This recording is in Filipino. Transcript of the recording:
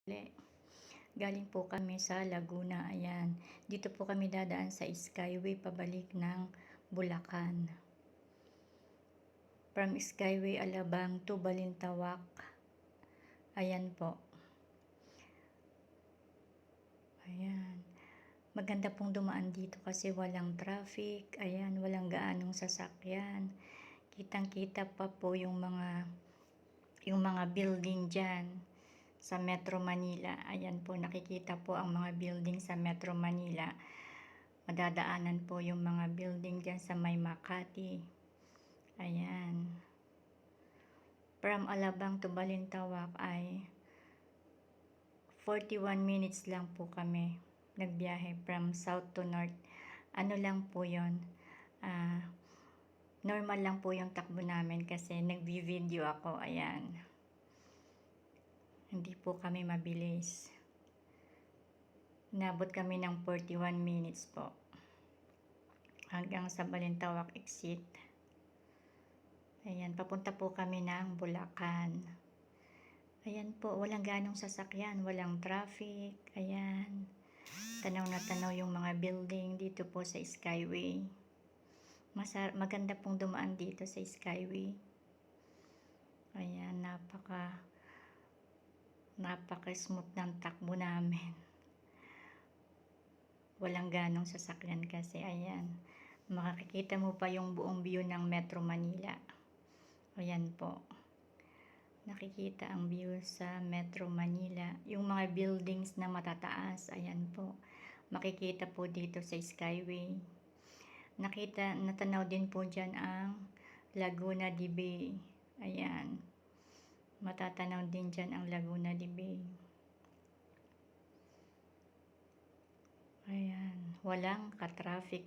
Uli. Galing po kami sa Laguna, ayan. Dito po kami dadaan sa Skyway pabalik ng Bulacan. From Skyway Alabang to Balintawak. Ayan po. Ayan. Maganda pong dumaan dito kasi walang traffic. Ayan, walang gaanong sasakyan. Kitang-kita pa po yung mga building dyan sa Metro Manila. Ayan po, nakikita po ang mga building sa Metro Manila. Madadaanan po yung mga building dyan sa may Makati. Ayan. From Alabang to Balintawak ay 41 minutes lang po kami nagbiyahe from south to north. Ano lang po yun, normal lang po yung takbo namin kasi nagbi-video ako. Ayan. Hindi po kami mabilis. Nabot kami ng 41 minutes po hanggang sa Balintawak exit. Ayan, papunta po kami ng Bulacan. Ayan po, walang ganong sasakyan, walang traffic. Ayan, tanaw na tanaw yung mga building dito po sa Skyway. Maganda pong dumaan dito sa Skyway. Ayan, napaka smooth ng takbo namin. Walang ganong sasakyan kasi. Ayan, makikita mo pa yung buong view ng Metro Manila. Ayan po, nakikita ang view sa Metro Manila. Yung mga buildings na matataas, ayan po, makikita po dito sa Skyway. Natanaw din po dyan ang Laguna de Bay. Ayan, matatanaw din dyan ang Laguna de Bay. Ayan, walang ka-traffic.